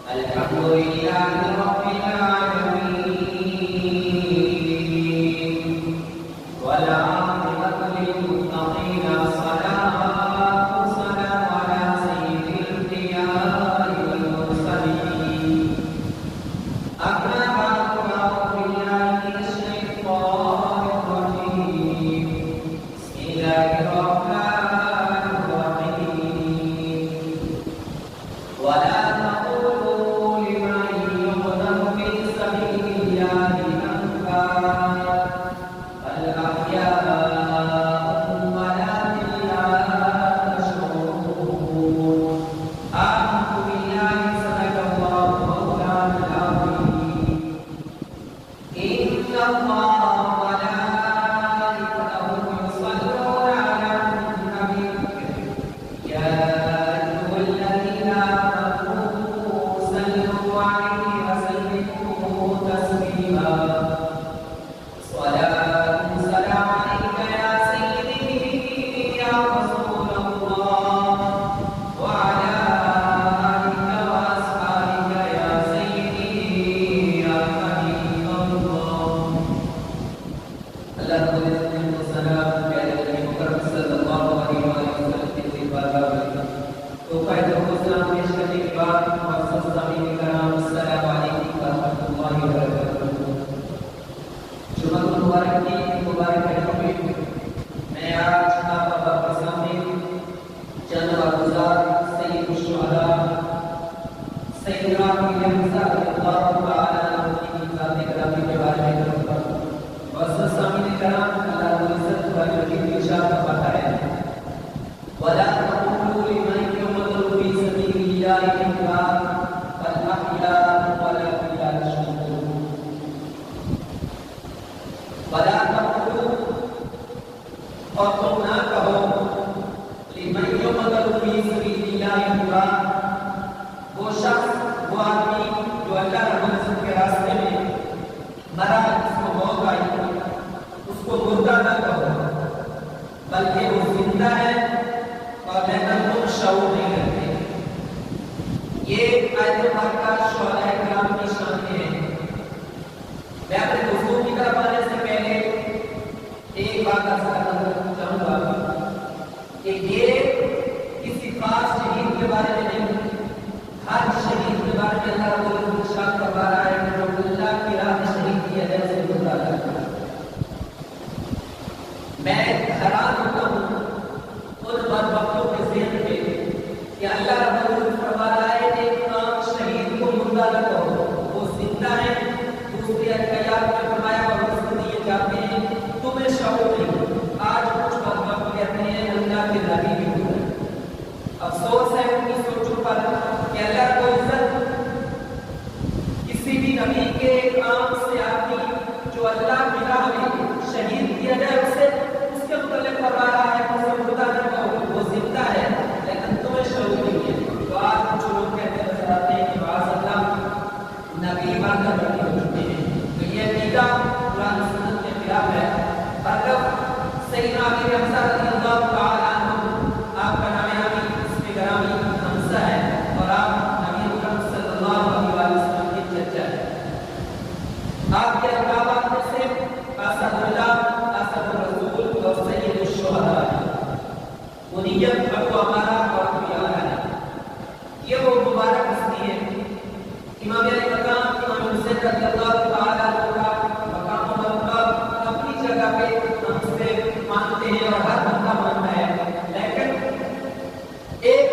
الحمد لله رب العالمين والعاقبة للمتقين الصلاة والسلام على سيد الأنبياء والمرسلين أما بعد فأعوذ بالله من الشيطان الرجيم بسم الله الرحمن الرحيم ولا تقولوا لمن يقتل في سبيل الله أموات بل أحياء ولكن لا تشعرون آمنت بالله صدق الله مولانا العظيم إن الله وملائكته يصلون على النبي يا أيها الذين آمنوا صلوا عليه وسلموا تسليما صلاة سلام عليك يا سيدي يا رسول الله وعلى آلك وأصحابك يا سيدي يا حبيب الله اللہ رب العزت نے سلام پیارے نبی محمد صلی اللہ علیہ وسلم کے بارگاہ میں تو قائد و سلام پیش کرنے کے بعد معزز سامعین کرام السلام علیکم ورحمۃ اللہ وبرکاتہ۔ جمعہ مبارک کی مبارک رہوں میں آج آپ کے سامنے چند واقعات سید الشہداء سیدنا امیر حمزہ رضی اللہ تعالی عنہ کی ذات گرامی کے بارے میں کروں گا۔ معزز سامعین کرام اللہ رب العزت قرآن مجید میں ارشاد فرماتا ہے وَلَا تَقُولُوا لِمَن يُقْتَلُ فِي سَبِيلِ اللَّهِ أَمْوَاتٌ بَلْ أَحْيَاءٌ وَلَكِنْ لَا تَشْعُرُونَ۔ وَلَا تَقُولُوا اور تم نہ کہو لِمَن يُقْتَلُ فِي سَبِيلِ اللَّهِ أَمْوَاتٌ وہ شخص وہ آدمی جو اللہ رب العزت کے راستے میں مرا جس کو موت آئی اس کو مردہ نہ کہو بلکہ وہ زندہ ہے اور لیکن تم شعور نہیں رکھتے۔ یہ آیت مبارکہ شہداء کرام کی شان ہے۔ میں اپنے دوستوں کی طرف آنے سے پہلے ایک بات عرض کرنا چاہوں گا کہ یہ کسی خاص شہید کے بارے میں نہیں، ہر شہید کے بارے میں اللہ رب العزت ارشاد فرما رہا ہے کہ جو اللہ کی راہ میں شہید کیا جائے اسے مردہ نہ کرو۔ میں حیران ہوتا ہوں ان بدبختوں کے ذہن پہ کہ اللہ رب العزت فرما رہا ہے کہ ایک عام شہید کو مردہ نہ کہو، وہ زندہ ہے۔ دوسری آیات میں فرمایا اور اس کو یہ کہتے ہیں تمہیں شعور نہیں۔ آج کچھ بدبخت کہتے ہیں اللہ کے نبی بھی ہوتا ہے۔ افسوس ہے ان کی سوچوں پر کہ اللہ رب العزت کسی بھی نبی کے ایک عام سے آدمی جو اللہ کی راہ میں شہید کیا جائے اسے اس کے متعلق فرما رہا ہے کہ اسے مردہ نہ کہو، وہ زندہ ہے لیکن تمہیں شعور نہیں ہے۔ تو آج کچھ لوگ کہتے نظر آتے ہیں کہ معاذ اللہ نبی بن کر نبی ہو چکے ہیں، تو یہ عقیدہ قرآن و سنت کے خلاف ہے۔ مطلب سیدنا امیر حمزہ رضی اللہ تعالی عنہ آپ کا نام نامی اسم گرامی حمزہ ہے اور آپ نبی محمد صلی اللہ علیہ وسلم کے چچا ہیں۔ آپ کے القابات میں سے اسد اللہ، اسد الرسول اور سید الشہداء ہیں۔ منیت ابو عمارہ اور ابو یعلا ہے۔ یہ وہ مبارک ہستی ہے۔ امام علی مقام امام حسین رضی اللہ تعالی عنہ کا مقام و مرتبہ اپنی جگہ پہ ہم سے مانتے ہیں اور ہر بندہ مانتا ہے، لیکن ایک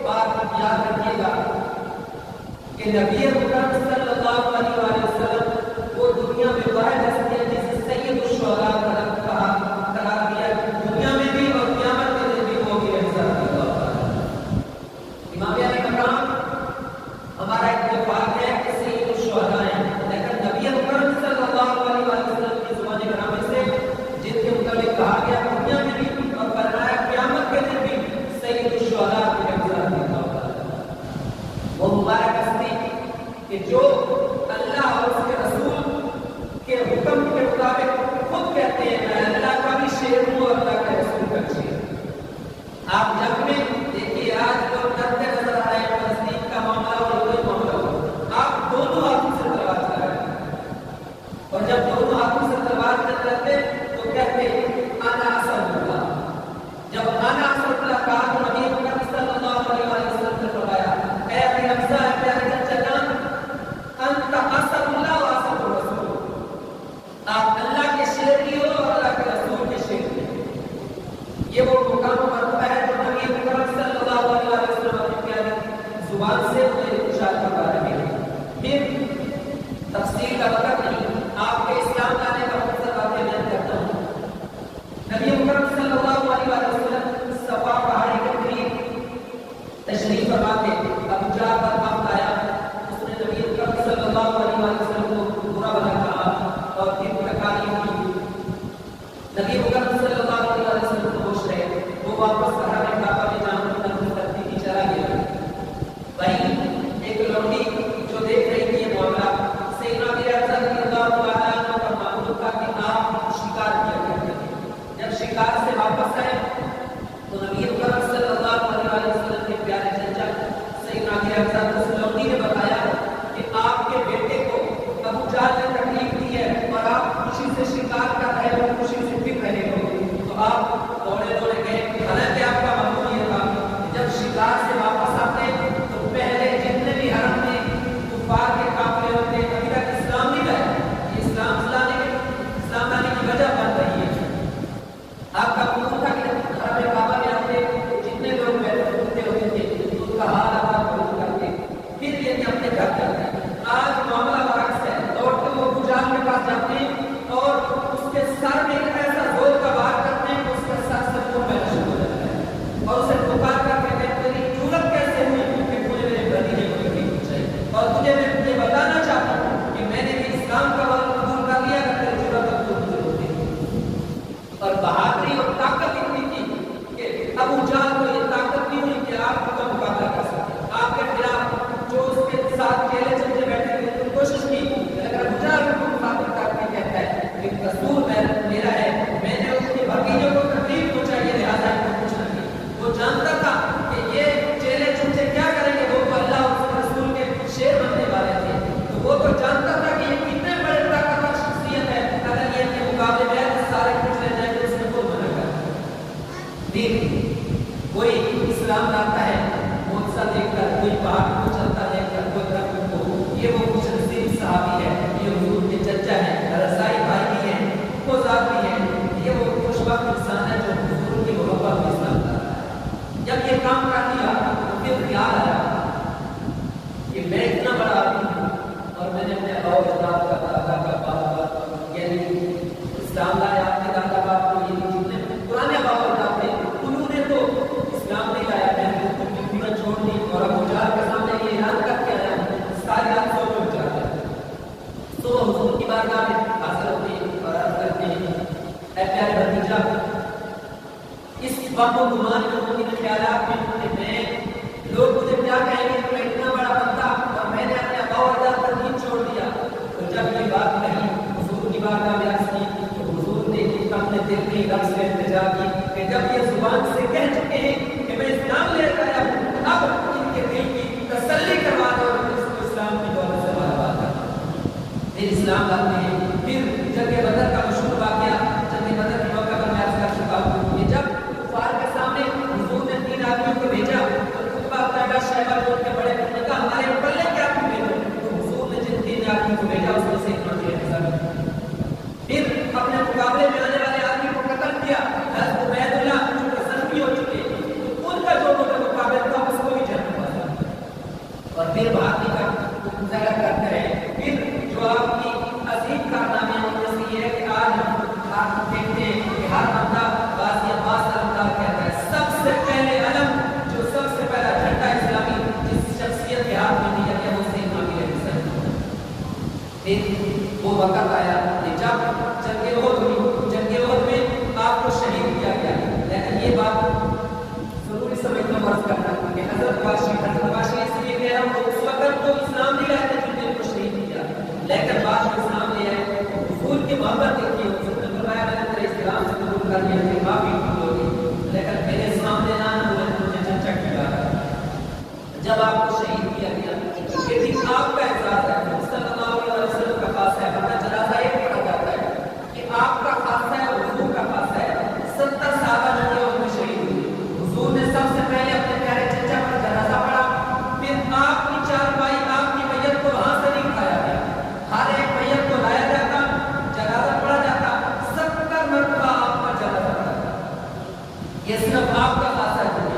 بات یاد رکھیے گا کہ نبی محمد صلی اللہ علیہ وسلم وہ دنیا میں واحد ہستی ہے جسے سید الشہداء قرار دیا، دنیا میں بھی اور قیامت کے دن بھی وہ بھی حضرت اللہ تعالی۔ امام علی مقام ہمارا اتفاق ہے کہ سید الشہداء ہیں، لیکن نبی محمد صلی اللہ علیہ وسلم کی زبان گرامی سے جن کے متعلق کہا گیا دنیا میں بھی اور فرمایا قیامت کے دن بھی سید الشہداء کی حضرت اللہ تعالی۔ وہ مبارک ہستی کہ جو اللہ اور اس کے رسول کے حکم کے مطابق خود کہتے ہیں میں اللہ کا بھی شیر ہوں اور اللہ کے رسول کا شیر۔ آپ جنگ میں دیکھیے آج لوگ ڈرتے نظر آ رہے ہیں فلسطین کا معاملہ اور کوئی معاملہ ہو، ارشاد فرما رہے ہیں. پھر تفصیل کا وقت نہیں، آپ کے اسلام لانے کا مقصد واقعہ بیان کرتا ہوں. نبی مکرم صلی اللہ علیہ وسلم صفا پہاڑی کے قریب تشریف فرما تھے. ابو جہل پر وقت آیا، اس نے نبی مکرم صلی اللہ علیہ وسلم کو برا بھلا کہا اور پھر تکالیف کی. نبی مکرم صلی اللہ علیہ وسلم خاموش رہے. وہ واپس حرم کعبہ میں جان کرتی تھی چلا گیا. وہیں ایک لوٹی جو دیکھ رہی تھی یہ معاملہ، سیدنا میرے حضرت رضی اللہ تعالیٰ عنہ کا معمول تھا کہ آپ شکار کیا کرتے تھے. جب شکار سے واپس آئے تو نبی اکرم صلی اللہ علیہ وسلم کے پیارے چچا سیدنا میرے حضرت اس لوٹی نے بتایا کہ آپ کے بیٹے کو ابو جہل نے تکلیف دی ہے اور آپ خوشی سے شکار کر رہے ہو، خوشی سے پھر رہے ہو. تو آپ دوڑے دوڑے گئے. حالانکہ آپ کا معمول یہ تھا جب شکار سے واپس آتے تو پہلے جتنے بھی حرم میں کفار کے قافلے ہوتے ابھی تک اسلام نہیں لائے. یہ اسلام لانے کی وجہ بن رہی ہے. آپ کا معمول تھا کہ حرم کعبہ میں آتے جتنے لوگ بیٹھے ہوتے تھے ان کا حال آپ معلوم کرتے، پھر یہ اپنے گھر جاتے. آج معاملہ برعکس ہے. دوڑتے وہ ابو جہل کے پاس جاتے ہیں اور اس کے سر میں ایسا زور کا وار کرتے ہیں کہ اس کا سر سے خون بہنا شروع ہو جاتا ہے اور اسے پکار کر کے کہتے ہیں تیری جرأت کیسے ہوئی کہ مجھے میرے بھتیجے کو تکلیف پہنچائی. اور تجھے میں یہ بتانا چاہتا ہوں کہ میں نے بھی اسلام کا وعدہ قبول کر لیا اگر تیری جرأت اب مجھے ہوتی. اور بہادری اور طاقت اتنی تھی کہ ابو جہل کو یہ طاقت نہیں ہوئی کہ آپ کا مقابلہ کر سکتے. آپ کے خلاف جو اس کے ساتھ چیلے چمچے بیٹھے تھے انہوں نے کوشش کی اگر ابو جہل کو مقابلہ کر کے کہتا ہے کہ قصور میرا ہے، میں نے اس کے بھتیجے کو تکلیف پہنچائی ہے لہٰذا ان کو کچھ نہ کی. وہ جانتا تھا کہ یہ چیلے چمچے کیا کریں گے، وہ تو اللہ اور اس کے رسول کے شیر بننے والے تھے. تو وہ تو جانتا تھا کہ یہ کتنے بڑے طاقتور شخصیت ہے، اگر یہ کے مقابلے میں سارے کچھ لے جائیں تو اس نے خود منع کر دیا. کوئی اسلام لاتا ہے معجزہ دیکھ کر، کوئی پہاڑ کو چلتا دیکھ کر، کوئی درخت کو، یہ وہ کچھ نصیب صحابی ہے، یہ حضور کے چچا ہے، رضائی بھائی بھی ہیں، وہ ذات بھی ہیں. یہ وہ خوش وقت انسان ہے جو حضور کی محبت میں اسلام لاتا ہے. جب یہ کام کر دیا تو پھر خیال آیا کہ میں اتنا بڑا آدمی ہوں اور میں نے اپنے ابا و اجداد کا دادا کا باپ یعنی اسلام لایا. آپ کے دادا باپ کو یہ جتنے پرانے ابا و اجداد تھے انہوں نے تو اسلام نہیں لایا. میں نے پورا چھوڑ دی اور ابو جہل کے سامنے یہ اعلان کر کے آیا ساری رات سو میں اجاڑ دیا. تو حضور کی بارگاہ میں حاضر ہوتے اور عرض کرتے ہیں اے پیارے بھتیجا، اس وقت و گمان لوگوں کے خیالات میں میں لوگ مجھے کیا کہیں گے کہ میں اتنا بڑا بندہ اور میں نے اپنے ابا و اجداد کا دین چھوڑ دیا. تو جب یہ بات کہی حضور کی بارگاہ میں عرض کی تو حضور نے اپنے دل کی لفظ میں التجا کی کہ جب یہ زبان سے کہہ چکے ہیں کہ میں اسلام لے کر آیا ہوں، اب ان کے دل کی تسلی کروا دو اور اس کو اسلام کی دولت سے برابر کر. پھر اسلام لاتے ہیں. پھر جنگ بدر کا مشہور واقعہ جنگ بدر کے موقع پر میں عرض کر چکا ہوں کہ جب کفار کے سامنے حضور نے 3 آدمیوں کو بھیجا تو خطبہ ابن شیبہ جو ان کے بڑے نے کہا ہمارے پلے کیا کیوں بھیجو. تو حضور نے جن 3 آدمیوں کو بھیجا اس میں سے ایک مرد حضرت. پھر اپنے مقابلے میں آنے والے آدمی کو قتل کیا. حضرت عبید اللہ جو کہ زخمی ہو چکے تو ان کا جو مقابلہ تھا اس کو بھی جنم ہوا. اور پھر بھارتی کا مظاہرہ کرتے رہے. پھر جو آپ کی عظیم کارنامے ہیں ان میں سے یہ ہے کہ آج ہم دیکھتے ہیں کہ ہر بندہ غازی عباس علمدار کہتا ہے سب سے پہلے علم جو سب سے پہلا جھنڈا اسلامی جس شخصیت کے ہاتھ میں دیا گیا وہ سیدنا امیر حسین. پھر وہ وقت آیا کہ جب جنگ احد ہوئی. جنگ احد میں آپ کو شہید کیا گیا. لیکن یہ بات ضروری سمجھنا فرض کرنا کہ حضرت باشی اس لیے کہہ رہا ہوں کہ اس وقت تو اسلام نہیں لایا تھا جن کو شہید کیا. لیکن بات جو سامنے ہے حضور کی محبت دیکھیے. حضور نے فرمایا میں نے تیرے اسلام سے قبول کر لیا کہ معافی کی ہوگی لیکن میرے سامنے نہ مجھے چچا کیا. جب آپ کو شہید کیا گیا یہ بھی آپ کا اعزاز ہے. صلی اللہ علیہ وسلم کا خاصہ ہے. ورنہ جنازہ ایک پڑھا جاتا ہے کہ آپ کا خاصہ ہے حضور کا خاصہ ہے. 70 صحابہ جو ان میں شہید ہوئے. حضور نے سب سے پہلے اپنے پیارے چچا پر جنازہ پڑھا. پھر آپ کی 4 بھائی آپ کی میت کو وہاں سے نہیں اٹھایا گیا. ہر ایک میت کو لایا جاتا، جنازہ پڑھا جاتا. 70 مرتبہ آپ کا جنازہ پڑھا جاتا. یہ صرف آپ کا خاصہ ہے.